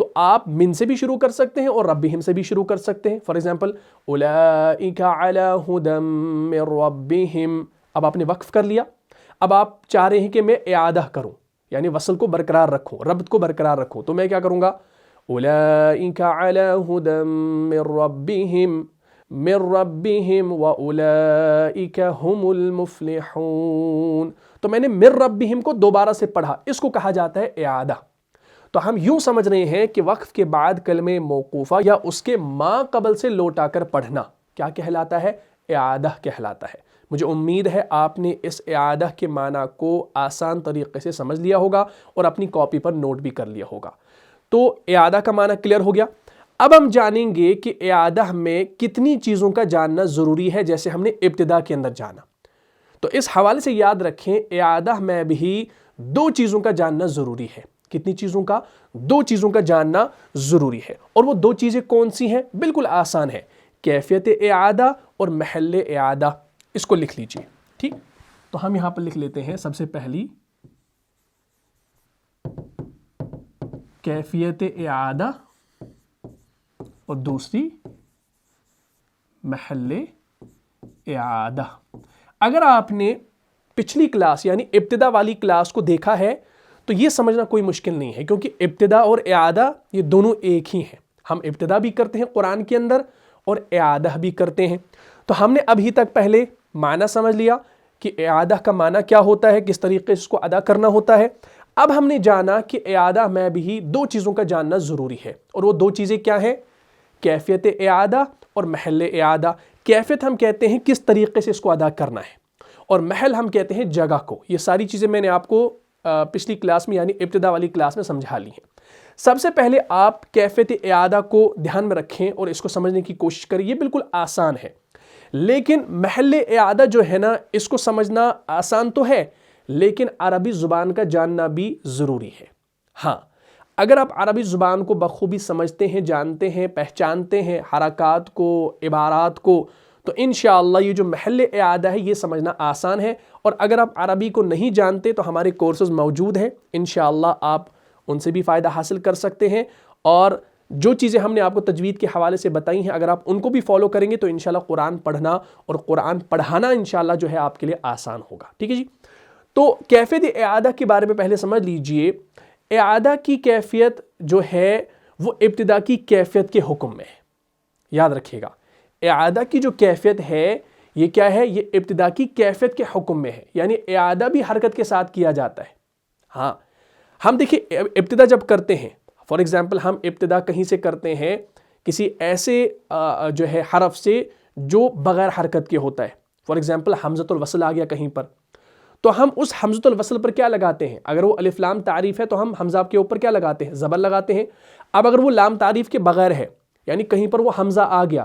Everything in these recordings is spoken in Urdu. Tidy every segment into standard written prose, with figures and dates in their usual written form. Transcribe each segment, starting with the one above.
تو آپ من سے بھی شروع کر سکتے ہیں اور ربہم سے بھی شروع کر سکتے ہیں. فار ایگزامپل اولئک علی ھدی من ربہم. اب آپ نے وقف کر لیا. اب آپ چاہ رہے ہیں کہ میں اعادہ کروں، یعنی وصل کو برقرار رکھوں، ربط کو برقرار رکھوں. تو میں کیا کروں گا؟ اولئک علی ھدی من ربہم واولئک ھم المفلحون. تو میں نے من ربہم کو دوبارہ سے پڑھا، اس کو کہا جاتا ہے اعادہ. تو ہم یوں سمجھ رہے ہیں کہ وقف کے بعد کلمہ موقوفہ یا اس کے ما قبل سے لوٹا کر پڑھنا کیا کہلاتا ہے؟ اعادہ کہلاتا ہے. مجھے امید ہے آپ نے اس اعادہ کے معنی کو آسان طریقے سے سمجھ لیا ہوگا اور اپنی کاپی پر نوٹ بھی کر لیا ہوگا. تو اعادہ کا معنی کلیئر ہو گیا. اب ہم جانیں گے کہ اعادہ میں کتنی چیزوں کا جاننا ضروری ہے، جیسے ہم نے ابتدا کے اندر جانا. تو اس حوالے سے یاد رکھیں اعادہ میں بھی 2 چیزوں کا جاننا ضروری ہے. کتنی چیزوں کا؟ 2 چیزوں کا جاننا ضروری ہے. اور وہ 2 چیزیں کون سی ہیں؟ بالکل آسان ہے، کیفیت اعادہ اور محل اعادہ. اس کو لکھ لیجئے. ٹھیک، تو ہم یہاں پر لکھ لیتے ہیں سب سے پہلی کیفیت اعادہ اور دوسری محل اعادہ. اگر آپ نے پچھلی کلاس یعنی ابتدا والی کلاس کو دیکھا ہے تو یہ سمجھنا کوئی مشکل نہیں ہے، کیونکہ ابتدا اور اعادہ یہ دونوں ایک ہی ہیں. ہم ابتدا بھی کرتے ہیں قرآن کے اندر اور اعادہ بھی کرتے ہیں. تو ہم نے ابھی تک پہلے معنی سمجھ لیا کہ اعادہ کا معنی کیا ہوتا ہے، کس طریقے سے اس کو ادا کرنا ہوتا ہے. اب ہم نے جانا کہ اعادہ میں بھی 2 چیزوں کا جاننا ضروری ہے، اور وہ 2 چیزیں کیا ہیں؟ کیفیت اعادہ اور محل اعادہ. کیفیت ہم کہتے ہیں کس طریقے سے اس کو ادا کرنا ہے، اور محل ہم کہتے ہیں جگہ کو. یہ ساری چیزیں میں نے آپ کو پچھلی کلاس میں یعنی ابتدا والی کلاس میں سمجھا لی ہیں. سب سے پہلے آپ کیفیت اعادہ کو دھیان میں رکھیں اور اس کو سمجھنے کی کوشش کریں. یہ بالکل آسان ہے، لیکن محل اعادہ جو ہے نا، اس کو سمجھنا آسان تو ہے لیکن عربی زبان کا جاننا بھی ضروری ہے. ہاں، اگر آپ عربی زبان کو بخوبی سمجھتے ہیں، جانتے ہیں، پہچانتے ہیں، حرکات کو، عبارات کو، تو انشاءاللہ یہ جو محل اعادہ ہے یہ سمجھنا آسان ہے. اور اگر آپ عربی کو نہیں جانتے تو ہمارے کورسز موجود ہیں، انشاءاللہ آپ ان سے بھی فائدہ حاصل کر سکتے ہیں. اور جو چیزیں ہم نے آپ کو تجوید کے حوالے سے بتائی ہیں، اگر آپ ان کو بھی فالو کریں گے تو انشاءاللہ قرآن پڑھنا اور قرآن پڑھانا انشاءاللہ جو ہے آپ کے لیے آسان ہوگا. ٹھیک ہے جی. تو کیفیت اعادہ کے بارے میں پہلے سمجھ لیجئے. اعادہ کی کیفیت جو ہے وہ ابتدا کی کیفیت کے حکم میں ہے. یاد رکھیے گا، اعادہ کی جو کیفیت ہے یہ کیا ہے؟ یہ ابتدا کی کیفیت کے حکم میں ہے، یعنی اعادہ بھی حرکت کے ساتھ کیا جاتا ہے. ہاں، ہم دیکھیں ابتدا جب کرتے ہیں، فار ایگزامپل ہم ابتدا کہیں سے کرتے ہیں کسی ایسے جو ہے حرف سے جو بغیر حرکت کے ہوتا ہے. فار ایگزامپل حمزۃ الوصل آ گیا کہیں پر، تو ہم اس حمزۃ الوصل پر کیا لگاتے ہیں؟ اگر وہ الف لام تعریف ہے تو ہم حمزہ کے اوپر کیا لگاتے ہیں؟ زبر لگاتے ہیں. اب اگر وہ لام تعریف کے بغیر ہے، یعنی کہیں پر وہ حمزہ آ گیا،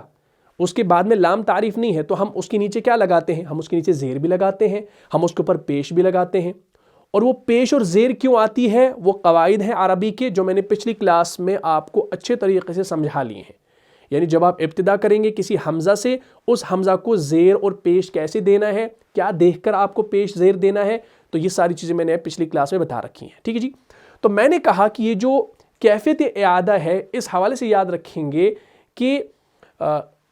اس کے بعد میں لام تعریف نہیں ہے، تو ہم اس کے نیچے کیا لگاتے ہیں؟ ہم اس کے نیچے زیر بھی لگاتے ہیں، ہم اس کے اوپر پیش بھی لگاتے ہیں. اور وہ پیش اور زیر کیوں آتی ہے؟ وہ قواعد ہیں عربی کے جو میں نے پچھلی کلاس میں آپ کو اچھے طریقے سے سمجھا لیے ہیں. یعنی جب آپ ابتدا کریں گے کسی حمزہ سے، اس حمزہ کو زیر اور پیش کیسے دینا ہے، کیا دیکھ کر آپ کو پیش زیر دینا ہے، تو یہ ساری چیزیں میں نے پچھلی کلاس میں بتا رکھی ہیں. ٹھیک ہے جی. تو میں نے کہا کہ یہ جو کیفیت اعادہ ہے اس حوالے سے یاد رکھیں گے کہ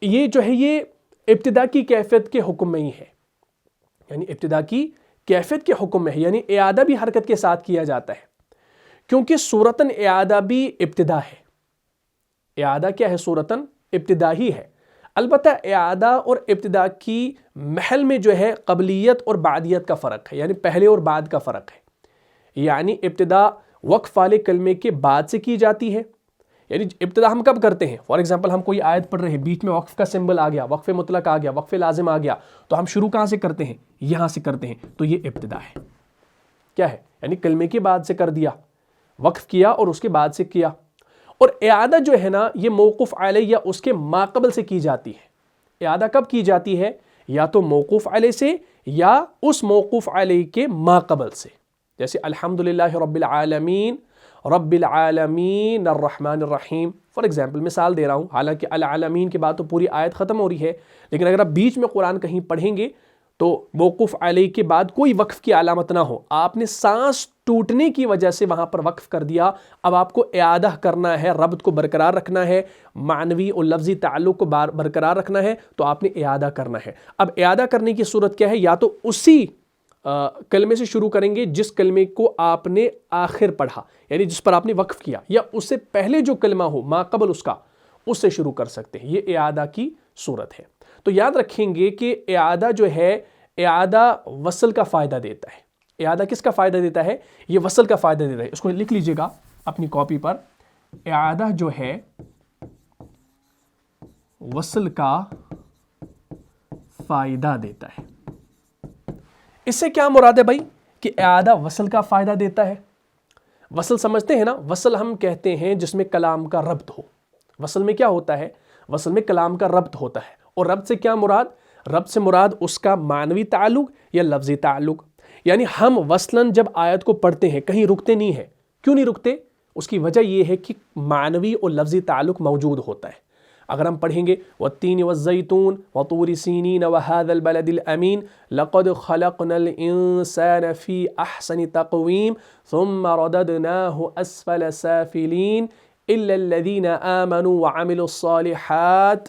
یہ جو ہے یہ ابتدا کی کیفیت کے حکم میں ہی ہے، یعنی ابتدا کی کیفیت کے حکم میں ہے، یعنی اعادہ بھی حرکت کے ساتھ کیا جاتا ہے، کیونکہ صورتاً اعادہ بھی ابتدا ہے. اعادہ کیا ہے؟ صورتاً ابتدا ہی ہے. البتہ اعادہ اور ابتدا کی محل میں جو ہے قبلیت اور بعدیت کا فرق ہے، یعنی پہلے اور بعد کا فرق ہے. یعنی ابتدا وقف والے کلمے کے بعد سے کی جاتی ہے. یعنی ابتدا ہم کب کرتے ہیں؟ فار ایگزامپل ہم کوئی آیت پڑھ رہے ہیں، بیچ میں وقف کا سمبل آ گیا، وقف مطلق آ گیا، وقف لازم آ گیا، تو ہم شروع کہاں سے کرتے ہیں؟ یہاں سے کرتے ہیں. تو یہ ابتدا ہے. کیا ہے؟ یعنی کلمے کے بعد سے کر دیا، وقف کیا اور اس کے بعد سے کیا. اور اعادہ جو ہے نا یہ موقوف علیہ یا اس کے ماقبل سے کی جاتی ہے. اعادہ کب کی جاتی ہے؟ یا تو موقوف علیہ سے یا اس موقوف علیہ کے ماقبل سے. جیسے الحمدللہ رب العالمین الرحمن الرحیم. فار ایگزامپل مثال دے رہا ہوں، حالانکہ العالمین کے بعد تو پوری آیت ختم ہو رہی ہے، لیکن اگر آپ بیچ میں قرآن کہیں پڑھیں گے تو موقوف علیہ کے بعد کوئی وقف کی علامت نہ ہو، آپ نے سانس ٹوٹنے کی وجہ سے وہاں پر وقف کر دیا، اب آپ کو اعادہ کرنا ہے، ربط کو برقرار رکھنا ہے، معنوی اور لفظی تعلق کو برقرار رکھنا ہے، تو آپ نے اعادہ کرنا ہے۔ اب اعادہ کرنے کی صورت کیا ہے؟ یا تو اسی کلمے سے شروع کریں گے جس کلمے کو آپ نے آخر پڑھا، یعنی جس پر آپ نے وقف کیا، یا اس سے پہلے جو کلمہ ہو ما قبل اس سے شروع کر سکتے ہیں۔ یہ اعادہ کی صورت ہے۔ تو یاد رکھیں گے کہ اعادہ جو ہے، اعادہ وصل کا فائدہ دیتا ہے۔ اعادہ کس کا فائدہ دیتا ہے؟ یہ وصل کا فائدہ دیتا ہے۔ اس کو لکھ لیجئے گا اپنی کاپی پر، اعادہ جو ہے وصل کا فائدہ دیتا ہے۔ اس سے کیا مراد ہے بھائی؟ کہ اعادہ وصل کا فائدہ دیتا ہے۔ وصل سمجھتے ہیں نا؟ وصل ہم کہتے ہیں جس میں کلام کا ربط ہو۔ وصل میں کیا ہوتا ہے؟ وصل میں کلام کا ربط ہوتا ہے۔ اور ربط سے کیا مراد؟ ربط سے مراد اس کا معنوی تعلق یا لفظی تعلق۔ یعنی ہم وصلاً جب آیت کو پڑھتے ہیں کہیں رکتے نہیں ہیں۔ کیوں نہیں رکتے؟ اس کی وجہ یہ ہے کہ معنوی اور لفظی تعلق موجود ہوتا ہے۔ اگر ہم پڑھیں گے والتین والزیتون وطور سینین وهذا البلد الامین لقد خلقنا الانسان فی احسن تقویم ثم رددناه اسفل سافلین الا الذین آمنوا وعملوا الصالحات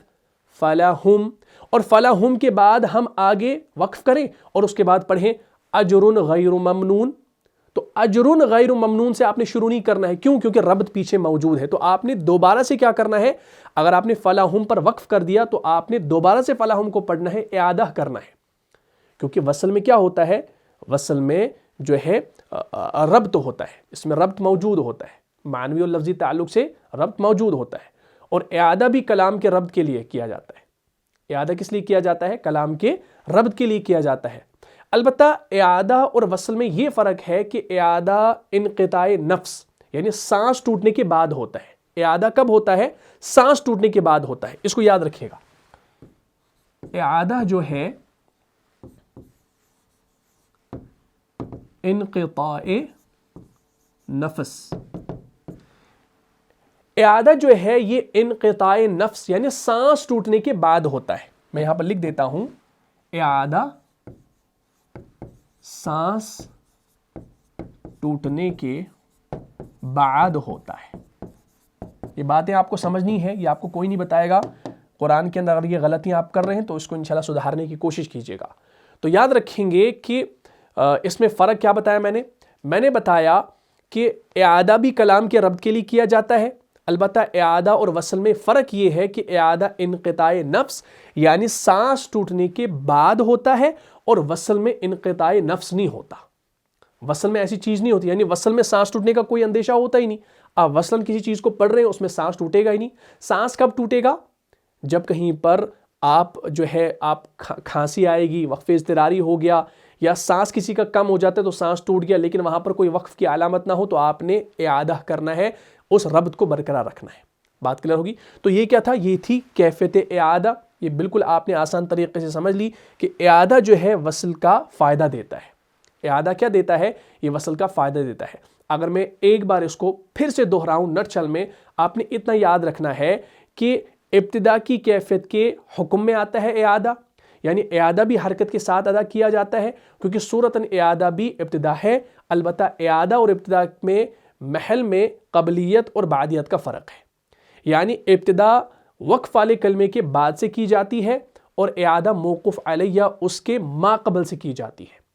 فلہم، اور فلہم کے بعد ہم آگے وقف کریں اور اس کے بعد پڑھیں اجر غیر ممنون۔ تو اجر غیر ممنون سے آپ نے شروع نہیں کرنا ہے۔ کیوں؟ کیونکہ ربط پیچھے موجود ہے۔ تو آپ نے دوبارہ سے کیا کرنا ہے؟ اگر آپ نے فلاحم پر وقف کر دیا تو آپ نے دوبارہ سے فلاحم کو پڑھنا ہے، اعادہ کرنا ہے۔ کیونکہ وصل میں کیا ہوتا ہے؟ وصل میں جو ہے ربط ہوتا ہے، اس میں ربط موجود ہوتا ہے، معنوی اور لفظی تعلق سے ربط موجود ہوتا ہے۔ اور اعادہ بھی کلام کے ربط کے لیے کیا جاتا ہے۔ اعادہ کس لیے کیا جاتا ہے؟ کلام کے ربط کے لیے کیا جاتا ہے۔ البتہ اعادہ اور وصل میں یہ فرق ہے کہ اعادہ انقطاع نفس یعنی سانس ٹوٹنے کے بعد ہوتا ہے۔ اعادہ کب ہوتا ہے؟ سانس ٹوٹنے کے بعد ہوتا ہے۔ اس کو یاد رکھیے گا۔ اعادہ جو ہے انقطاع نفس، اعادہ جو ہے یہ انقطاع نفس یعنی سانس ٹوٹنے کے بعد ہوتا ہے۔ میں یہاں پر لکھ دیتا ہوں، اعادہ سانس ٹوٹنے کے بعد ہوتا ہے۔ یہ باتیں آپ کو سمجھنی ہے، یہ آپ کو کوئی نہیں بتائے گا۔ قرآن کے اندر اگر یہ غلطیاں آپ کر رہے ہیں تو اس کو انشاءاللہ سدھارنے کی کوشش کیجیے گا۔ تو یاد رکھیں گے کہ اس میں فرق کیا بتایا میں نے بتایا کہ اعادہ بھی کلام کے ربط کے لیے کیا جاتا ہے، البتہ اعادہ اور وصل میں فرق یہ ہے کہ اعادہ انقطاع نفس یعنی سانس ٹوٹنے کے بعد ہوتا ہے، اور وصل میں انقطاع نفس نہیں ہوتا۔ وصل میں ایسی چیز نہیں ہوتی، یعنی وصل میں سانس ٹوٹنے کا کوئی اندیشہ ہوتا ہی نہیں۔ آپ وصلاً کسی چیز کو پڑھ رہے ہیں اس میں سانس ٹوٹے گا ہی نہیں۔ سانس کب ٹوٹے گا؟ جب کہیں پر آپ جو ہے آپ کھانسی آئے گی، وقف اضطراری ہو گیا، یا سانس کسی کا کم ہو جاتا ہے تو سانس ٹوٹ گیا لیکن وہاں پر کوئی وقف کی علامت نہ ہو تو آپ نے اعادہ کرنا ہے، اس ربط کو برقرار رکھنا ہے۔ بات کلیئر ہوگی؟ تو یہ کیا تھا؟ یہ تھی کیفیت اعادہ۔ یہ بالکل آپ نے آسان طریقے سے سمجھ لی کہ اعادہ جو ہے وصل کا فائدہ دیتا ہے۔ اعادہ کیا دیتا ہے؟ یہ وصل کا فائدہ دیتا ہے۔ اگر میں ایک بار اس کو پھر سے دہراؤں نٹچل میں، آپ نے اتنا یاد رکھنا ہے کہ ابتدا کی کیفیت کے حکم میں آتا ہے اعادہ، یعنی اعادہ بھی حرکت کے ساتھ ادا کیا جاتا ہے، کیونکہ صورتاً اعادہ بھی ابتدا ہے، البتہ اعادہ اور ابتدا میں محل میں قبلیت اور بعدیت کا فرق ہے۔ یعنی ابتدا وقف والے کلمے کے بعد سے کی جاتی ہے اور اعادہ موقوف علیہ اس کے ما قبل سے کی جاتی ہے۔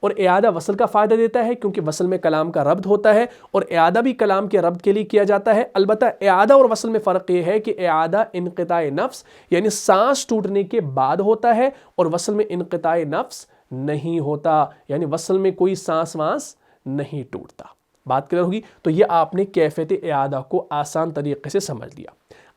اور اعادہ وصل کا فائدہ دیتا ہے کیونکہ وصل میں کلام کا ربط ہوتا ہے، اور اعادہ بھی کلام کے ربط کے لیے کیا جاتا ہے، البتہ اعادہ اور وصل میں فرق یہ ہے کہ اعادہ انقطاع نفس یعنی سانس ٹوٹنے کے بعد ہوتا ہے، اور وصل میں انقطاع نفس نہیں ہوتا، یعنی وصل میں کوئی سانس وانس نہیں ٹوٹتا۔ بات کلیئر ہوگی؟ تو یہ آپ نے کیفیت اعادہ کو آسان طریقے سے سمجھ لیا۔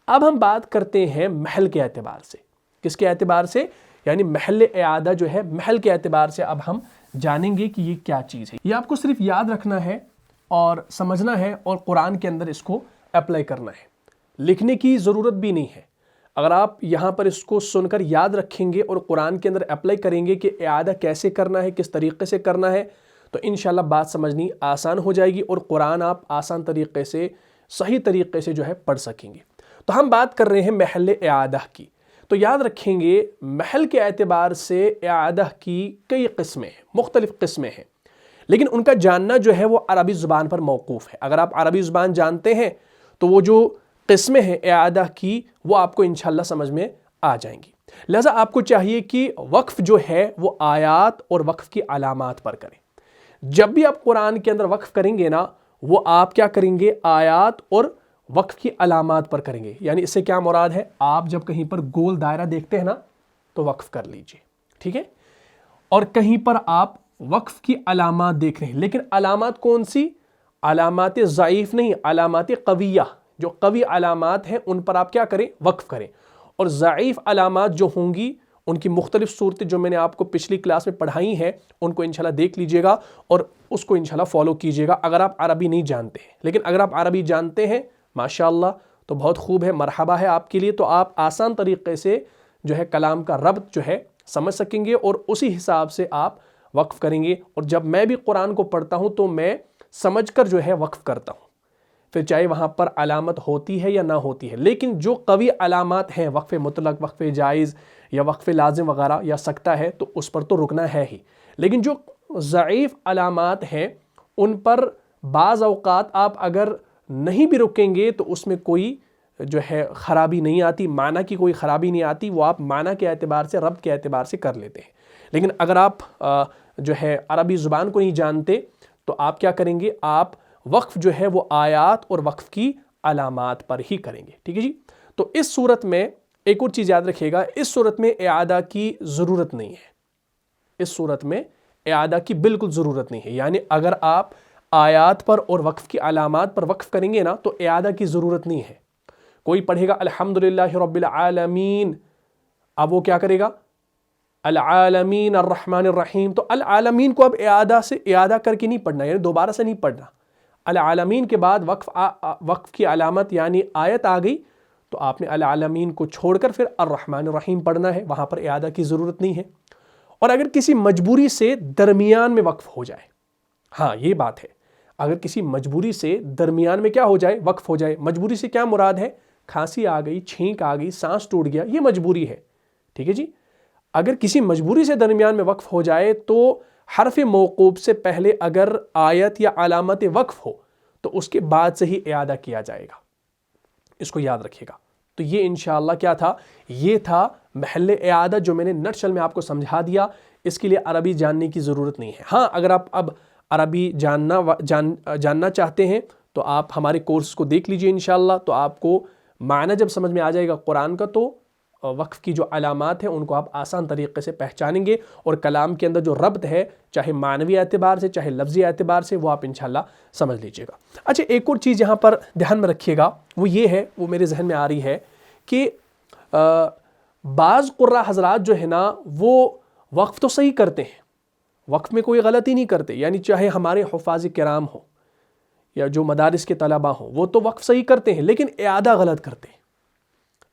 اب ہم بات کرتے ہیں محل کے اعتبار سے۔ کس کے اعتبار سے؟ یعنی محل اعادہ جو ہے محل کے اعتبار سے اب ہم جانیں گے کہ یہ کیا چیز ہے۔ یہ آپ کو صرف یاد رکھنا ہے اور سمجھنا ہے اور قرآن کے اندر اس کو اپلائی کرنا ہے، لکھنے کی ضرورت بھی نہیں ہے۔ اگر آپ یہاں پر اس کو سن کر یاد رکھیں گے اور قرآن کے اندر اپلائی کریں گے کہ اعادہ کیسے کرنا ہے، کس طریقے سے کرنا ہے، تو انشاءاللہ بات سمجھنی آسان ہو جائے گی اور قرآن آپ آسان طریقے سے صحیح طریقے سے جو ہے پڑھ سکیں گے۔ تو ہم بات کر رہے ہیں محل اعادہ کی۔ تو یاد رکھیں گے محل کے اعتبار سے اعادہ کی کئی قسمیں ہیں، مختلف قسمیں ہیں، لیکن ان کا جاننا جو ہے وہ عربی زبان پر موقوف ہے. اگر آپ عربی زبان جانتے ہیں تو وہ جو قسمیں ہیں اعادہ کی وہ آپ کو انشاءاللہ سمجھ میں آ جائیں گی. لہذا آپ کو چاہیے کہ وقف جو ہے وہ آیات اور وقف کی علامات پر کریں. جب بھی آپ قرآن کے اندر وقف کریں گے نا وہ آپ کیا کریں گے؟ آیات اور وقف کی علامات پر کریں گے. یعنی اس سے کیا مراد ہے؟ آپ جب کہیں پر گول دائرہ دیکھتے ہیں نا تو وقف کر لیجئے, ٹھیک ہے؟ اور کہیں پر آپ وقف کی علامات دیکھ رہے ہیں, لیکن علامات کون سی؟ علامات ضعیف نہیں, علامات قویہ. جو قوی علامات ہیں ان پر آپ کیا کریں؟ وقف کریں. اور ضعیف علامات جو ہوں گی ان کی مختلف صورتیں جو میں نے آپ کو پچھلی کلاس میں پڑھائی ہیں ان کو انشاءاللہ دیکھ لیجئے گا اور اس کو انشاءاللہ فالو کیجئے گا اگر آپ عربی نہیں جانتے ہیں. لیکن اگر آپ عربی جانتے ہیں ماشاءاللہ تو بہت خوب ہے, مرحبا ہے آپ کے لیے. تو آپ آسان طریقے سے جو ہے کلام کا ربط جو ہے سمجھ سکیں گے اور اسی حساب سے آپ وقف کریں گے. اور جب میں بھی قرآن کو پڑھتا ہوں تو میں سمجھ کر جو ہے وقف کرتا ہوں, پھر چاہے وہاں پر علامت ہوتی ہے یا نہ ہوتی ہے. لیکن جو قوی علامات ہیں, وقف مطلق, وقف جائز یا وقف لازم وغیرہ یا سکتا ہے, تو اس پر تو رکنا ہے ہی. لیکن جو ضعیف علامات ہیں ان پر بعض اوقات آپ اگر نہیں بھی رکیں گے تو اس میں کوئی جو ہے خرابی نہیں آتی, معنی کی کوئی خرابی نہیں آتی. وہ آپ معنی کے اعتبار سے, رب کے اعتبار سے کر لیتے ہیں. لیکن اگر آپ جو ہے عربی زبان کو نہیں جانتے تو آپ کیا کریں گے؟ آپ وقف جو ہے وہ آیات اور وقف کی علامات پر ہی کریں گے, ٹھیک ہے جی. تو اس صورت میں ایک اور چیز یاد رکھیے گا, اس صورت میں اعادہ کی ضرورت نہیں ہے. اس صورت میں اعادہ کی بالکل ضرورت نہیں ہے. یعنی اگر آپ آیات پر اور وقف کی علامات پر وقف کریں گے نا تو اعادہ کی ضرورت نہیں ہے. کوئی پڑھے گا الحمدللہ رب العالمین, اب وہ کیا کرے گا؟ العالمین الرحمن الرحیم. تو العالمین کو اب اعادہ کر کے نہیں پڑھنا, یعنی دوبارہ سے نہیں پڑھنا. العالمین کے بعد وقف کی علامت یعنی آیت آ گئی تو آپ نے العالمین کو چھوڑ کر پھر الرحمن الرحیم پڑھنا ہے, وہاں پر اعادہ کی ضرورت نہیں ہے. اور اگر کسی مجبوری سے درمیان میں وقف ہو جائے, ہاں یہ بات ہے, اگر کسی مجبوری سے درمیان میں کیا ہو جائے؟ وقف ہو جائے. مجبوری سے کیا مراد ہے؟ کھانسی آ گئی, چھینک آ گئی, سانس ٹوٹ گیا, یہ مجبوری ہے, ٹھیک ہے جی. اگر کسی مجبوری سے درمیان میں وقف ہو جائے تو حرف موقوف سے پہلے اگر آیت یا علامت وقف ہو تو اس کے بعد سے ہی اعادہ کیا جائے گا. اس کو یاد رکھیے گا. تو یہ انشاءاللہ کیا تھا؟ یہ تھا محل اعادہ جو میں نے نٹشل میں آپ کو سمجھا دیا. اس کے لیے عربی جاننے کی ضرورت نہیں ہے. ہاں اگر آپ اب عربی جاننا چاہتے ہیں تو آپ ہمارے کورس کو دیکھ لیجئے انشاءاللہ. تو آپ کو معنی جب سمجھ میں آ جائے گا قرآن کا تو وقف کی جو علامات ہیں ان کو آپ آسان طریقے سے پہچانیں گے, اور کلام کے اندر جو ربط ہے چاہے معنوی اعتبار سے چاہے لفظی اعتبار سے وہ آپ انشاءاللہ سمجھ لیجئے گا. اچھا ایک اور چیز یہاں پر دھیان میں رکھیے گا, وہ یہ ہے, وہ میرے ذہن میں آ رہی ہے کہ بعض قراء حضرات جو ہے نا وہ وقف تو صحیح کرتے ہیں, وقف میں کوئی غلطی نہیں کرتے. یعنی چاہے ہمارے حفاظ کرام ہوں یا جو مدارس کے طلباء ہوں وہ تو وقف صحیح کرتے ہیں, لیکن اعادہ غلط کرتے ہیں.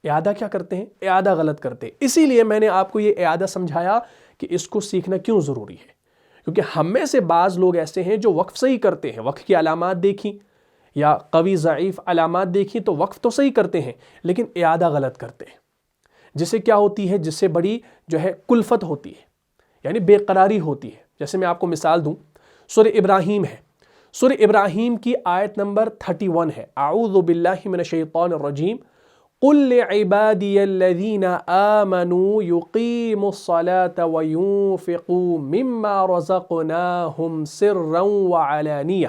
اعادہ کیا کرتے ہیں؟ اعادہ غلط کرتے ہیں. اسی لیے میں نے آپ کو یہ اعادہ سمجھایا کہ اس کو سیکھنا کیوں ضروری ہے. کیونکہ ہم میں سے بعض لوگ ایسے ہیں جو وقف صحیح کرتے ہیں, وقف کی علامات دیکھیں یا قوی ضعیف علامات دیکھیں تو وقف تو صحیح کرتے ہیں لیکن اعادہ غلط کرتے ہیں. جس سے کیا ہوتی ہے؟ جس سے بڑی جو ہے کلفت ہوتی ہے, یعنی بے قراری ہوتی ہے. جیسے میں آپ کو مثال دوں, سورہ ابراہیم ہے, سورہ ابراہیم کی آیت نمبر 31 ہے, اعوذ باللہ من الشیطان الرجیم قل لعبادی الذین آمنوا یقیموا الصلاة وینفقوا مما رزقناہم سرا وعلانیہ.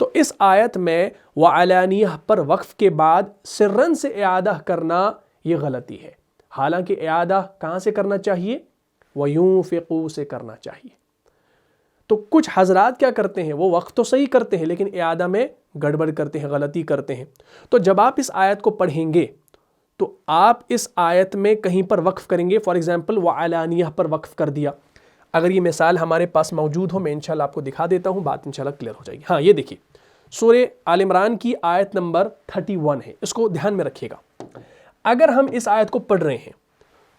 تو اس آیت میں وعلانیہ پر وقف کے بعد سرن سے اعادہ کرنا یہ غلطی ہے. حالانکہ اعادہ کہاں سے کرنا چاہیے؟ وَيُنْفِقُوا سے کرنا چاہیے. تو کچھ حضرات کیا کرتے ہیں؟ وہ وقف تو صحیح کرتے ہیں لیکن اعادہ میں گڑبڑ کرتے ہیں, غلطی کرتے ہیں. تو جب آپ اس آیت کو پڑھیں گے تو آپ اس آیت میں کہیں پر وقف کریں گے. فار ایگزامپل وعلانیہ پر وقف کر دیا. اگر یہ مثال ہمارے پاس موجود ہو میں انشاءاللہ آپ کو دکھا دیتا ہوں, بات انشاءاللہ کلیئر ہو جائے گی. ہاں یہ دیکھیے سورہ آل عمران کی آیت نمبر 31 ہے, اس کو دھیان میں رکھیے گا. اگر ہم اس آیت کو پڑھ رہے ہیں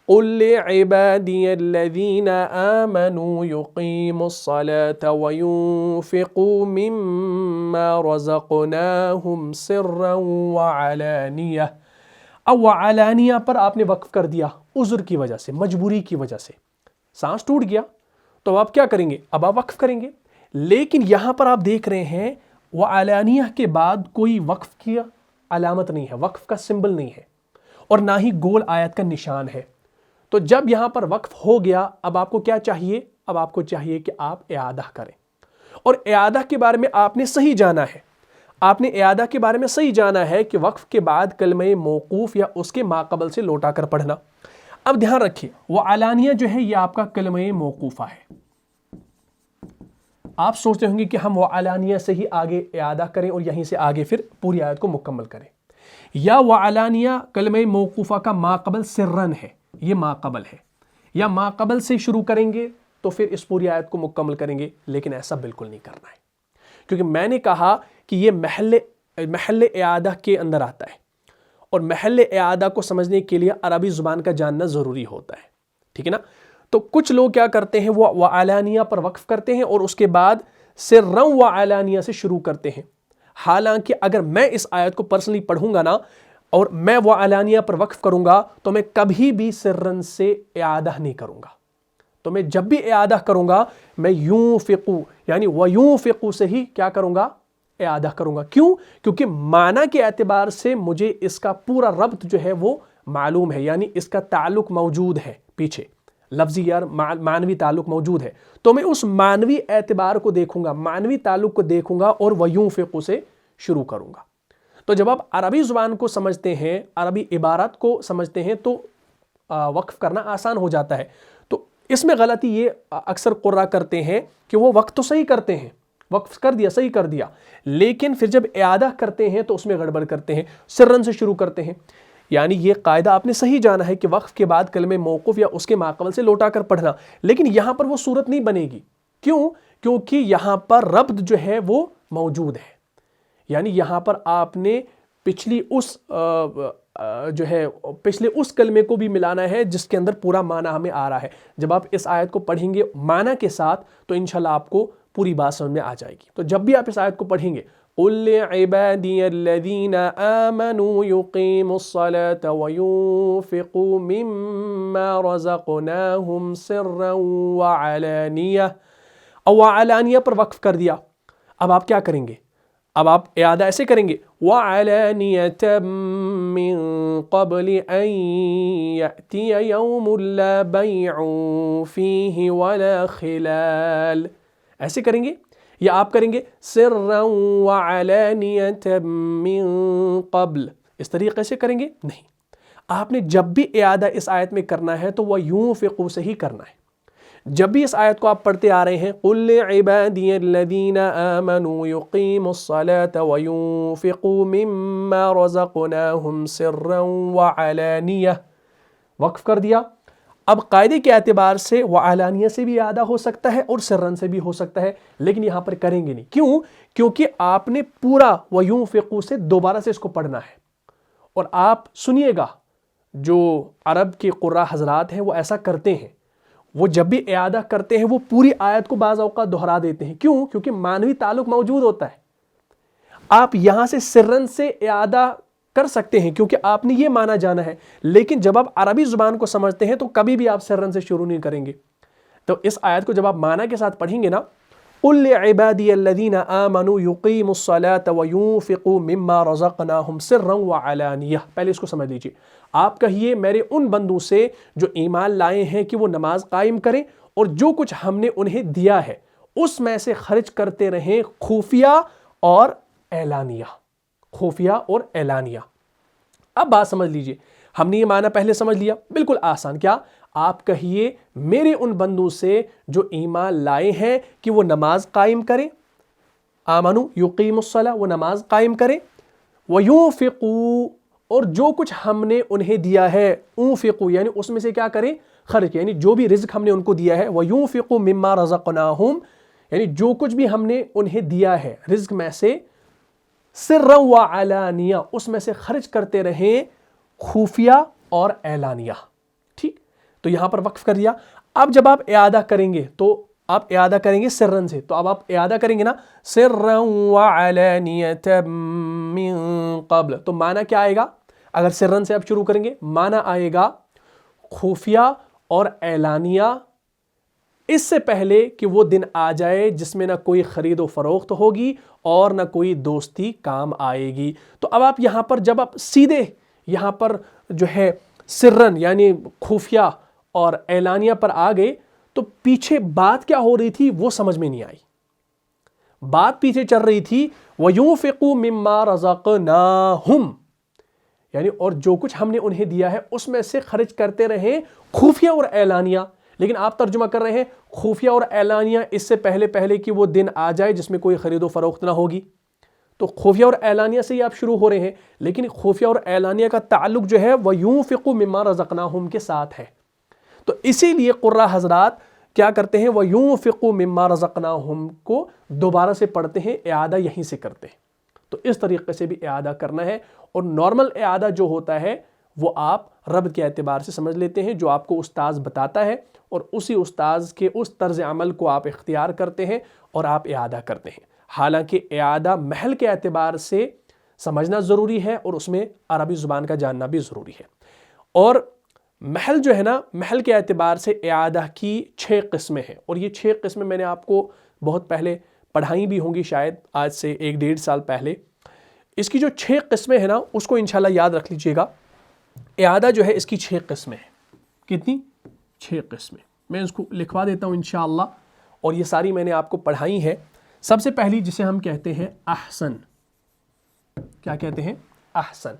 قُلْ لِعِبَادِيَ الَّذِينَ آمَنُوا يُقِيمُوا الصَّلَاةَ وَيُنْفِقُوا مِمَّا رَزَقْنَاهُمْ سِرًّا وَعَلَانِيَةً. اب وعلانیہ پر آپ نے وقف کر دیا عذر کی وجہ سے, مجبوری کی وجہ سے, سانس ٹوٹ گیا تو آپ کیا کریں گے؟ اب آپ وقف کریں گے. لیکن یہاں پر آپ دیکھ رہے ہیں وعلانیہ کے بعد کوئی وقف کی علامت نہیں ہے، وقف کا سمبل نہیں ہے، اور نہ ہی گول آیت کا نشان ہے۔ تو جب یہاں پر وقف ہو گیا، اب آپ کو کیا چاہیے؟ اب آپ کو چاہیے کہ آپ اعادہ کریں، اور اعادہ کے بارے میں آپ نے صحیح جانا ہے، آپ نے اعادہ کے بارے میں صحیح جانا ہے کہ وقف کے بعد کلمہ موقوف یا اس کے ماقبل سے لوٹا کر پڑھنا۔ اب دھیان رکھیے، وعلانیہ جو ہے یہ آپ کا کلمہ موقوفہ ہے۔ آپ سوچتے ہوں گے کہ ہم وعلانیہ سے ہی آگے اعادہ کریں اور یہیں سے آگے پھر پوری آیت کو مکمل کریں، یا وعلانیہ کلمہ موقوفہ کا ماقبل سرن ہے، یہ ماقبل ہے، یا ماقبل سے شروع کریں گے تو پھر اس پوری آیت کو مکمل کریں گے، لیکن ایسا بالکل نہیں کرنا ہے، کیونکہ میں نے کہا کہ یہ محل اعادہ کے اندر آتا ہے، اور محل اعادہ کو سمجھنے کے لیے عربی زبان کا جاننا ضروری ہوتا ہے، ٹھیک ہے نا؟ تو کچھ لوگ کیا کرتے ہیں، وہ وعلانیہ پر وقف کرتے ہیں اور اس کے بعد سرًا وعلانیہ سے شروع کرتے ہیں، حالانکہ اگر میں اس آیت کو پرسنلی پڑھوں گا نا اور میں وعلانیہ پر وقف کروں گا تو میں کبھی بھی سرًا سے اعادہ نہیں کروں گا، تو میں جب بھی اعادہ کروں گا میں یونفقو یعنی ویونفقو سے ہی کیا کروں گا؟ اعادہ کروں گا۔ کیوں؟ کیونکہ معنی کے اعتبار سے مجھے اس کا پورا ربط جو ہے وہ معلوم ہے، یعنی اس کا تعلق موجود ہے، پیچھے لفظی یا معنوی تعلق موجود ہے، تو میں اس معنوی اعتبار کو دیکھوں گا، معنوی تعلق کو دیکھوں گا اور ویونفقو سے شروع کروں گا۔ تو جب آپ عربی زبان کو سمجھتے ہیں، عربی عبارت کو سمجھتے ہیں تو وقف کرنا آسان ہو جاتا ہے۔ تو اس میں غلطی یہ اکثر قراء کرتے ہیں کہ وہ وقف تو صحیح کرتے ہیں، وقف کر دیا، صحیح کر دیا، لیکن پھر جب اعادہ کرتے ہیں تو اس میں گڑبڑ کرتے ہیں، سرًا سے شروع کرتے ہیں۔ یعنی یہ قاعدہ آپ نے صحیح جانا ہے کہ وقف کے بعد کلمہ موقوف یا اس کے ماقبل سے لوٹا کر پڑھنا، لیکن یہاں پر وہ صورت نہیں بنے گی۔ کیوں؟ کیونکہ یہاں پر ربط جو ہے وہ موجود ہے، یعنی یہاں پر آپ نے پچھلے اس کلمے کو بھی ملانا ہے جس کے اندر پورا معنی ہمیں آ رہا ہے۔ جب آپ اس آیت کو پڑھیں گے معنی کے ساتھ تو انشاءاللہ آپ کو پوری بات سمجھ میں آ جائے گی۔ تو جب بھی آپ اس آیت کو پڑھیں گے قُلْ لِعِبَادِيَ الَّذِينَ آمَنُوا يُقِيمُوا الصَّلَاةَ وَيُنْفِقُوا مِمَّا رَزَقْنَاهُمْ سِرًّا وَعَلَانِيَةً، اور وعلانیہ پر وقف کر دیا۔ اب آپ کیا کریں گے؟ اب آپ اعادہ ایسے کریں گے وَعَلَانِيَةً مِّن قَبْلِ أَن يَأْتِيَ يَوْمٌ لَا بَيْعٌ فِيهِ وَلَا خِلَالٌ، ایسے کریں گے؟ یا آپ کریں گے سِرًّا وَعَلَانِيَةً مِّن قَبْلِ، اس طریقے سے کریں گے؟ نہیں، آپ نے جب بھی اعادہ اس آیت میں کرنا ہے تو وہ یونفقو سے ہی کرنا ہے۔ جب بھی اس آیت کو آپ پڑھتے آ رہے ہیں قُلْ لِعِبَادِيَ الَّذِينَ آمَنُوا يُقِيمُوا الصَّلَاةَ وَيُنْفِقُوا مِمَّا رَزَقْنَاهُمْ سِرًّا وَعَلَانِيَةً، وقف کر دیا۔ اب قاعدے کے اعتبار سے وعلانیہ سے بھی اعادہ ہو سکتا ہے اور سرًا سے بھی ہو سکتا ہے، لیکن یہاں پر کریں گے نہیں۔ کیوں؟ کیونکہ آپ نے پورا وَيُنْفِقُوا سے دوبارہ سے اس کو پڑھنا ہے، اور آپ سنیے گا جو عرب کے قراء حضرات ہیں وہ ایسا کرتے ہیں، وہ جب بھی اعادہ کرتے ہیں وہ پوری آیت کو بعض اوقات دہرا دیتے ہیں۔ کیوں؟ کیونکہ معنوی تعلق موجود ہوتا ہے۔ آپ یہاں سے سرًا سے اعادہ کر سکتے ہیں کیونکہ آپ نے یہ معنی جانا ہے، لیکن جب آپ عربی زبان کو سمجھتے ہیں تو کبھی بھی آپ سرًا سے شروع نہیں کریں گے۔ تو اس آیت کو جب آپ معنی کے ساتھ پڑھیں گے نا قُلْ لِعِبَادِيَ الَّذِينَ آمَنُوا يُقِيمُوا الصَّلَاةَ وَيُنْفِقُوا مِمَّا رَزَقْنَاهُمْ سِرًّا وَعَلَانِيَةً، پہلے اس کو سمجھ لیجئے۔ آپ کہیے میرے ان بندوں سے جو ایمان لائے ہیں کہ وہ نماز قائم کریں اور جو کچھ ہم نے انہیں دیا ہے اس میں سے خرچ کرتے رہیں خفیہ اور اعلانیہ، خفیہ اور اعلانیہ۔ اب بات سمجھ لیجئے، ہم نے یہ معنی پہلے سمجھ لیا، بالکل آسان۔ کیا؟ آپ کہیے میرے ان بندوں سے جو ایمان لائے ہیں کہ وہ نماز قائم کریں، آمنو یقیم الصلاۃ، وہ نماز قائم کریں، وَيُنْفِقُوا، اور جو کچھ ہم نے انہیں دیا ہے، انفقوا یعنی اس میں سے کیا کریں؟ خرچ، یعنی جو بھی رزق ہم نے ان کو دیا ہے، وَيُنْفِقُوا مِمَّا رَزَقْنَاهُمْ، یعنی جو کچھ بھی ہم نے انہیں دیا ہے رزق میں سے، سرًا وعلانیہ، اس میں سے خرچ کرتے رہیں خفیہ اور اعلانیہ۔ ٹھیک، تو یہاں پر وقف کر دیا۔ اب جب آپ اعادہ کریں گے تو آپ اعادہ کریں گے سرًا سے، تو اب آپ اعادہ کریں گے نا سرًا وعلانیۃ من قبل، تو معنی کیا آئے گا؟ اگر سرًا سے آپ شروع کریں گے معنی آئے گا خفیہ اور اعلانیہ اس سے پہلے کہ وہ دن آ جائے جس میں نہ کوئی خرید و فروخت ہوگی اور نہ کوئی دوستی کام آئے گی۔ تو اب آپ یہاں پر جب آپ سیدھے یہاں پر جو ہے سرن یعنی خفیہ اور اعلانیہ پر آ گئے تو پیچھے بات کیا ہو رہی تھی وہ سمجھ میں نہیں آئی۔ بات پیچھے چل رہی تھی وَيُنْفِقُوا مِمَّا رَزَقْنَاهُمْ، یعنی اور جو کچھ ہم نے انہیں دیا ہے اس میں سے خرچ کرتے رہیں خفیہ اور اعلانیہ۔ لیکن آپ ترجمہ کر رہے ہیں خفیہ اور اعلانیہ اس سے پہلے کہ وہ دن آ جائے جس میں کوئی خرید و فروخت نہ ہوگی۔ تو خفیہ اور اعلانیہ سے ہی آپ شروع ہو رہے ہیں، لیکن خفیہ اور اعلانیہ کا تعلق جو ہے وَيُنْفِقُوا مِمَّا رَزَقْنَاهُمْ کے ساتھ ہے۔ تو اسی لیے قراء حضرات کیا کرتے ہیں وَيُنْفِقُوا مِمَّا رَزَقْنَاهُمْ کو دوبارہ سے پڑھتے ہیں، اعادہ یہیں سے کرتے ہیں۔ تو اس طریقے سے بھی اعادہ کرنا ہے، اور نارمل اعادہ جو ہوتا ہے وہ آپ رب کے اعتبار سے سمجھ لیتے ہیں جو آپ کو استاذ بتاتا ہے، اور اسی استاذ کے اس طرز عمل کو آپ اختیار کرتے ہیں اور آپ اعادہ کرتے ہیں۔ حالانکہ اعادہ محل کے اعتبار سے سمجھنا ضروری ہے اور اس میں عربی زبان کا جاننا بھی ضروری ہے۔ اور محل جو ہے نا، محل کے اعتبار سے اعادہ کی 6 قسمیں ہیں، اور یہ 6 قسمیں میں نے آپ کو بہت پہلے پڑھائی بھی ہوں گی، شاید آج سے 1-1.5 سال پہلے۔ اس کی جو 6 قسمیں ہیں نا اس کو انشاءاللہ یاد رکھ لیجئے گا۔ اعادہ جو ہے اس کی 6 قسمیں ہیں۔ کتنی؟ 6 قسمیں۔ میں اس کو لکھوا دیتا ہوں انشاءاللہ، اور یہ ساری میں نے آپ کو پڑھائی ہے۔ سب سے پہلی جسے ہم کہتے ہیں احسن۔ کیا کہتے ہیں؟ احسن،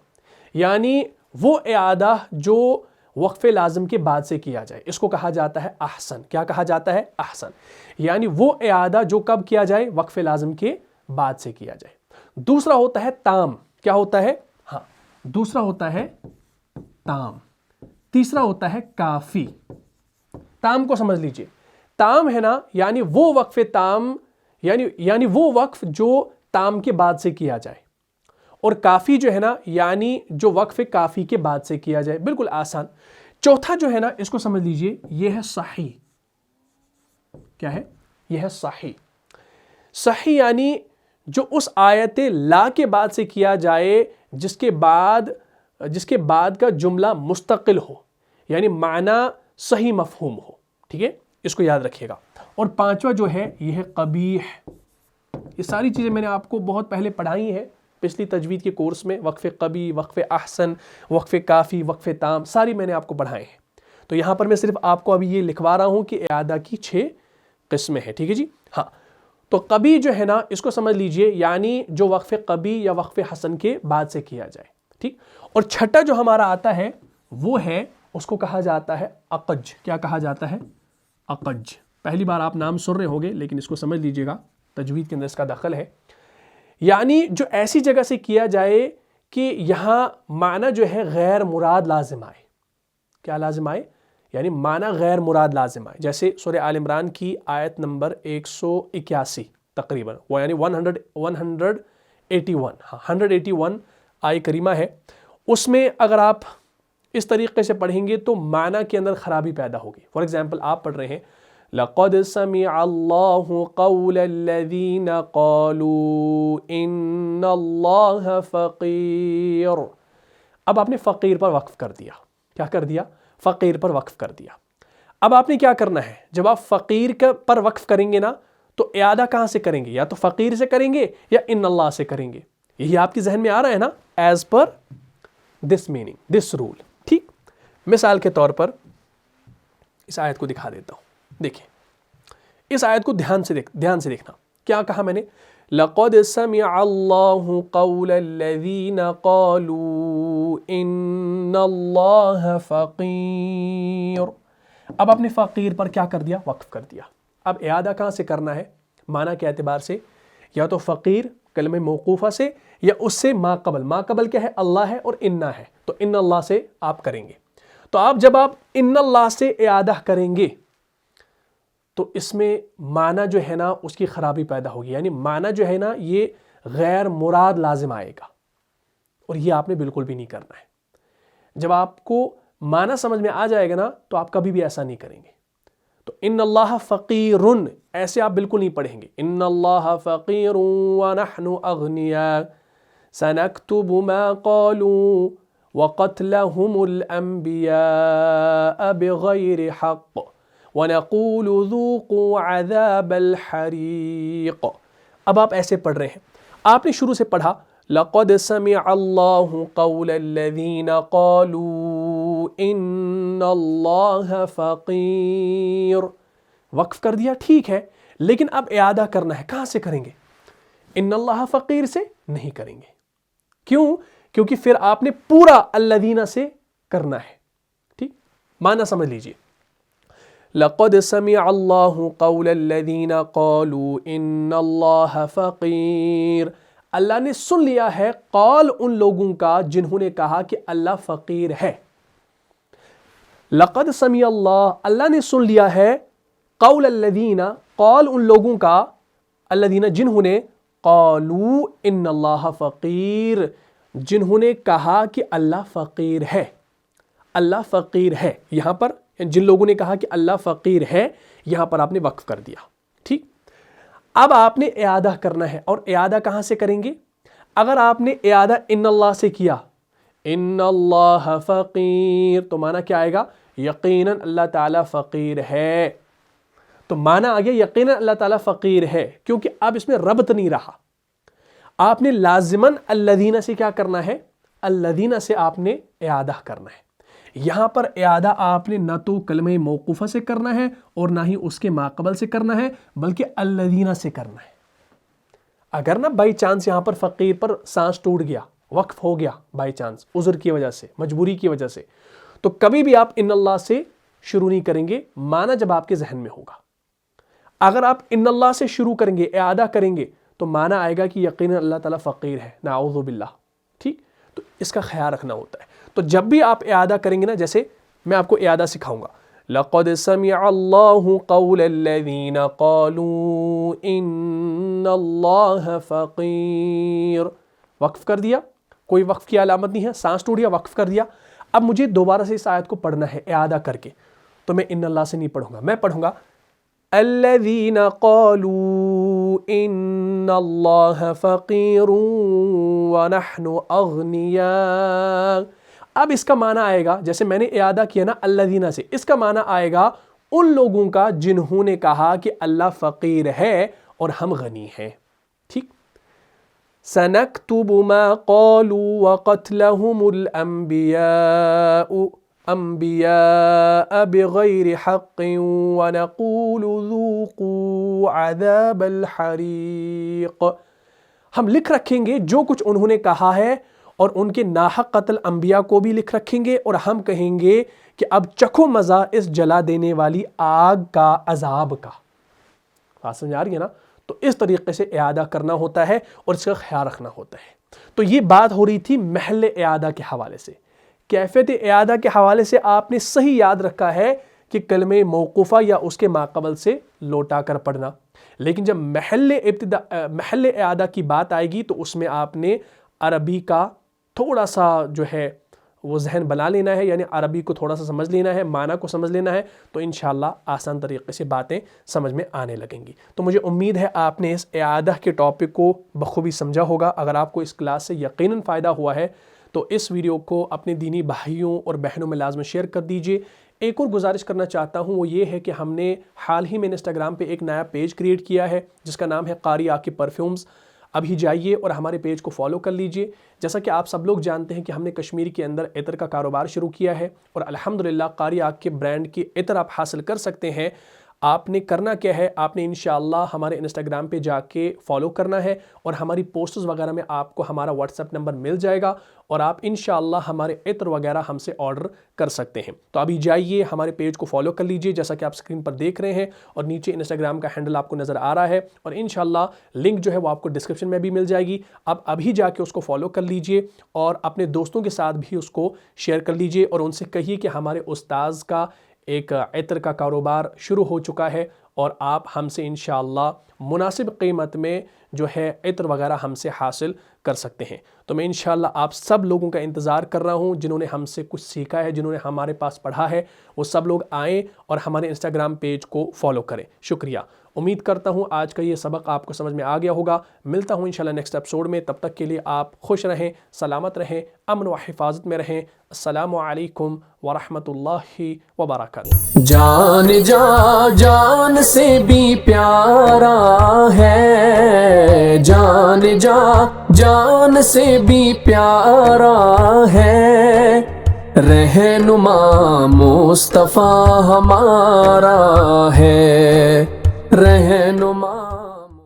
یعنی وہ اعادہ جو وقف لازم کے بعد سے کیا جائے، اس کو کہا جاتا ہے احسن۔ کیا کہا جاتا ہے؟ احسن، یعنی وہ اعادہ جو کب کیا جائے؟ وقف لازم کے بعد سے کیا جائے۔ دوسرا ہوتا ہے تام۔ کیا ہوتا ہے؟ ہاں، دوسرا ہوتا ہے تام۔ تیسرا ہوتا ہے کافی۔ تام کو سمجھ لیجئے، تام ہے نا یعنی وہ وقف تام، یعنی وہ وقف جو تام کے بعد سے کیا جائے، اور کافی جو ہے نا یعنی جو وقف کافی کے بعد سے کیا جائے۔ بالکل آسان۔ چوتھا جو ہے نا اس کو سمجھ لیجئے، یہ ہے صحیح۔ کیا ہے؟ یہ ہے صحیح۔ صحیح یعنی جو اس آیت لا کے بعد سے کیا جائے جس کے بعد کا جملہ مستقل ہو، یعنی معنی صحیح مفہوم ہو۔ ٹھیک ہے، اس کو یاد رکھیے گا۔ اور پانچواں جو ہے یہ ہے قبیح۔ یہ ساری چیزیں میں نے آپ کو بہت پہلے پڑھائی ہیں پچھلی تجوید کے کورس میں، وقف قبیح، وقف احسن، وقف کافی، وقف تام، ساری میں نے آپ کو پڑھائے ہیں۔ تو یہاں پر میں صرف آپ کو ابھی یہ لکھوا رہا ہوں کہ اعادہ کی 6 قسمیں ہیں۔ ٹھیک ہے جی؟ ہاں، تو قبیح جو ہے نا اس کو سمجھ لیجئے، یعنی جو وقف قبیح یا وقف حسن کے بعد سے کیا جائے۔ ٹھیک؟ اور چھٹا جو ہمارا آتا ہے وہ ہے، اس کو کہا جاتا ہے عقج۔ کیا کہا جاتا ہے؟ عقج۔ پہلی بار آپ نام سن رہے ہوگے، لیکن اس کو سمجھ لیجئے گا، تجوید کے اندر اس کا دخل ہے۔ یعنی جو ایسی جگہ سے کیا جائے کہ یہاں معنی جو ہے غیر مراد لازم آئے۔ کیا لازم آئے؟ یعنی معنی غیر مراد لازم آئے۔ جیسے سورہ آل عمران کی آیت نمبر 181 تقریباً، وہ یعنی 181 آیت کریمہ ہے۔ اس میں اگر آپ اس طریقے سے پڑھیں گے تو معنی کے اندر خرابی پیدا ہوگی۔ فار ایگزامپل آپ پڑھ رہے ہیں لَقَدْ سَمِعَ اللَّهُ قَوْلَ الَّذِينَ قَالُوا إِنَّ اللَّهَ فَقِيرٌ۔ اب آپ نے فقیر پر وقف کر دیا۔ کیا کر دیا؟ فقیر پر وقف کر دیا۔ اب آپ نے کیا کرنا ہے؟ جب آپ فقیر پر وقف کریں گے نا تو اعادہ کہاں سے کریں گے؟ یا تو فقیر سے کریں گے یا ان اللہ سے کریں گے۔ یہی آپ کی ذہن میں آ رہا ہے نا؟ ایز پر دس میننگ، دس رول۔ ٹھیک؟ مثال کے طور پر اس آیت کو دکھا دیتا ہوں۔ دیکھیں اس آیت کو دھیان سے دیکھنا۔ کیا کہا میں نے؟ لَقَدْ سَمِعَ اللَّهُ قَوْلَ الَّذِينَ قَالُوا إِنَّ اللَّهَ فَقِيرٌ۔ اب آپ نے فقیر پر کیا کر دیا؟ وقف کر دیا۔ اب اعادہ کہاں سے کرنا ہے؟ معنی کے اعتبار سے یا تو فقیر کلمہ موقوفہ سے یا اس سے ما قبل۔ ما قبل کیا ہے؟ اللہ ہے اور انا ہے، تو ان اللہ سے آپ کریں گے۔ تو آپ جب آپ ان اللہ سے اعادہ کریں گے تو اس میں معنی جو ہے نا اس کی خرابی پیدا ہوگی، یعنی معنی جو ہے نا یہ غیر مراد لازم آئے گا، اور یہ آپ نے بالکل بھی نہیں کرنا ہے۔ جب آپ کو معنی سمجھ میں آ جائے گا نا تو آپ کبھی بھی ایسا نہیں کریں گے۔ تو ان اللہ فقیرن ایسے آپ بالکل نہیں پڑھیں گے۔ ان اللہ فقیر ونحن اغنیاء سنکتب ما قالوا وقتلهم الانبیاء بغیر حق وَنَقُولُ ذُوقُوا عَذَابَ الْحَرِيقِ. اب آپ ایسے پڑھ رہے ہیں، آپ نے شروع سے پڑھا لَقَدْ سَمِعَ اللَّهُ قَوْلَ الَّذِينَ قَالُوا إِنَّ اللَّهَ فَقِيرٌ. وقف کر دیا، ٹھیک ہے، لیکن اب اعادہ کرنا ہے. کہاں سے کریں گے؟ ان اللہ فقیر سے نہیں کریں گے. کیوں؟ کیونکہ پھر آپ نے پورا الذین سے کرنا ہے. ٹھیک، معنی سمجھ لیجئے. لَقَدْ سَمِعَ اللَّهُ قَوْلَ الَّذِينَ قَالُوا إِنَّ اللَّهَ فَقِيرٌ. اللہ نے سن لیا ہے قول ان لوگوں کا جنہوں نے کہا کہ اللہ فقیر ہے. لَقَدْ سَمِعَ اللہ، اللہ نے سن لیا ہے قول الذین، قول ان لوگوں کا، الذین جنہوں نے، قالوا ان اللہ فقیر، جنہوں نے کہا کہ اللہ فقیر ہے. اللہ فقیر ہے، یہاں پر جن لوگوں نے کہا کہ اللہ فقیر ہے، یہاں پر آپ نے وقف کر دیا. ٹھیک، اب آپ نے اعادہ کرنا ہے. اور اعادہ کہاں سے کریں گے؟ اگر آپ نے اعادہ ان اللہ سے کیا، ان اللہ فقیر، تو معنی کیا آئے گا؟ یقیناً اللہ تعالیٰ فقیر ہے. تو معنی آ گیا یقیناً اللہ تعالیٰ فقیر ہے، کیونکہ اب اس میں ربط نہیں رہا. آپ نے لازماً الذین سے کیا کرنا ہے؟ الذین سے آپ نے اعادہ کرنا ہے. یہاں پر اعادہ آپ نے نہ تو کلمہ موقوفہ سے کرنا ہے اور نہ ہی اس کے ماقبل سے کرنا ہے، بلکہ الذین سے کرنا ہے. اگر نہ بائی چانس یہاں پر فقیر پر سانس ٹوٹ گیا، وقف ہو گیا بائی چانس، عذر کی وجہ سے، مجبوری کی وجہ سے، تو کبھی بھی آپ ان اللہ سے شروع نہیں کریں گے، معنی جب آپ کے ذہن میں ہوگا. اگر آپ ان اللہ سے شروع کریں گے، اعادہ کریں گے، تو معنی آئے گا کہ یقیناً اللہ تعالیٰ فقیر ہے، نعوذ باللہ. ٹھیک، تو اس کا خیال رکھنا ہوتا ہے. تو جب بھی آپ اعادہ کریں گے نا، جیسے میں آپ کو اعادہ سکھاؤں گا، لَقَدْ سَمِعَ اللَّهُ قَوْلَ الَّذِينَ قَالُوا إِنَّ اللَّهَ فَقِيرٌ. وقف کر دیا، کوئی وقف کی علامت نہیں ہے، سانس ٹوٹ گیا، وقف کر دیا. اب مجھے دوبارہ سے اس آیت کو پڑھنا ہے اعادہ کر کے، تو میں ان اللہ سے نہیں پڑھوں گا، میں پڑھوں گا الذین قالوا ان اللہ فقیر ونحن اغنیاء. اب اس کا معنی آئے گا، جیسے میں نے اعادہ کیا نا الذین سے، اس کا معنی آئے گا ان لوگوں کا جنہوں نے کہا کہ اللہ فقیر ہے اور ہم غنی ہیں. ٹھیک، سنکتب ما قالوا وقتلهم الانبیاء بغیر حق ونقول ذوقوا عذاب الحریق. ہم لکھ رکھیں گے جو کچھ انہوں نے کہا ہے، اور ان کے ناحق قتل انبیاء کو بھی لکھ رکھیں گے، اور ہم کہیں گے کہ اب چکھو مزہ اس جلا دینے والی آگ کا، عذاب کا. بات سمجھ آ رہی ہے نا؟ تو اس طریقے سے اعادہ کرنا ہوتا ہے اور اس کا خیال رکھنا ہوتا ہے. تو یہ بات ہو رہی تھی محل اعادہ کے حوالے سے. کیفیت اعادہ کے حوالے سے آپ نے صحیح یاد رکھا ہے کہ کلمہ موقوفہ یا اس کے ماقبل سے لوٹا کر پڑھنا، لیکن جب محل اعادہ کی بات آئے گی تو اس میں آپ نے عربی کا تھوڑا سا جو ہے وہ ذہن بنا لینا ہے، یعنی عربی کو تھوڑا سا سمجھ لینا ہے، معنی کو سمجھ لینا ہے، تو انشاءاللہ آسان طریقے سے باتیں سمجھ میں آنے لگیں گی. تو مجھے امید ہے آپ نے اس اعادہ کے ٹاپک کو بخوبی سمجھا ہوگا. اگر آپ کو اس کلاس سے یقیناً فائدہ ہوا ہے تو اس ویڈیو کو اپنے دینی بھائیوں اور بہنوں میں لازم شیئر کر دیجئے. ایک اور گزارش کرنا چاہتا ہوں، وہ یہ ہے کہ ہم نے حال ہی میں انسٹاگرام پہ ایک نیا پیج کریٹ کیا ہے جس کا نام ہے قاری عاقب پرفیومز. ابھی جائیے اور ہمارے پیج کو فالو کر لیجئے. جیسا کہ آپ سب لوگ جانتے ہیں کہ ہم نے کشمیر کے اندر عطر کا کاروبار شروع کیا ہے، اور الحمدللہ قاری عاقب برانڈ کی عطر آپ حاصل کر سکتے ہیں. آپ نے کرنا کیا ہے، آپ نے انشاءاللہ ہمارے انسٹاگرام پہ جا کے فالو کرنا ہے، اور ہماری پوسٹز وغیرہ میں آپ کو ہمارا واٹس ایپ نمبر مل جائے گا، اور آپ انشاءاللہ ہمارے عطر وغیرہ ہم سے آرڈر کر سکتے ہیں. تو ابھی جائیے ہمارے پیج کو فالو کر لیجئے جیسا کہ آپ اسکرین پر دیکھ رہے ہیں، اور نیچے انسٹاگرام کا ہینڈل آپ کو نظر آ رہا ہے، اور انشاءاللہ لنک جو ہے وہ آپ کو ڈسکرپشن میں بھی مل جائے گی. آپ ابھی جا کے اس کو فالو کر لیجئے، اور اپنے دوستوں کے ساتھ بھی اس کو شیئر کر لیجئے، اور ان سے کہیے کہ ہمارے استاذ کا ایک عطر کا کاروبار شروع ہو چکا ہے، اور آپ ہم سے انشاءاللہ مناسب قیمت میں جو ہے عطر وغیرہ ہم سے حاصل کر سکتے ہیں. تو میں انشاءاللہ آپ سب لوگوں کا انتظار کر رہا ہوں جنہوں نے ہم سے کچھ سیکھا ہے، جنہوں نے ہمارے پاس پڑھا ہے، وہ سب لوگ آئیں اور ہمارے انسٹاگرام پیج کو فالو کریں. شکریہ. امید کرتا ہوں آج کا یہ سبق آپ کو سمجھ میں آ گیا ہوگا. ملتا ہوں انشاءاللہ نیکسٹ ایپیسوڈ میں. تب تک کے لیے آپ خوش رہیں, سلامت رہیں, امن و حفاظت میں رہیں. السلام علیکم ورحمۃ اللہ وبرکاتہ. جان جان سے بھی پیارا ہے, جان سے بھی پیارا ہے, رہنما مصطفیٰ ہمارا ہے, رہنما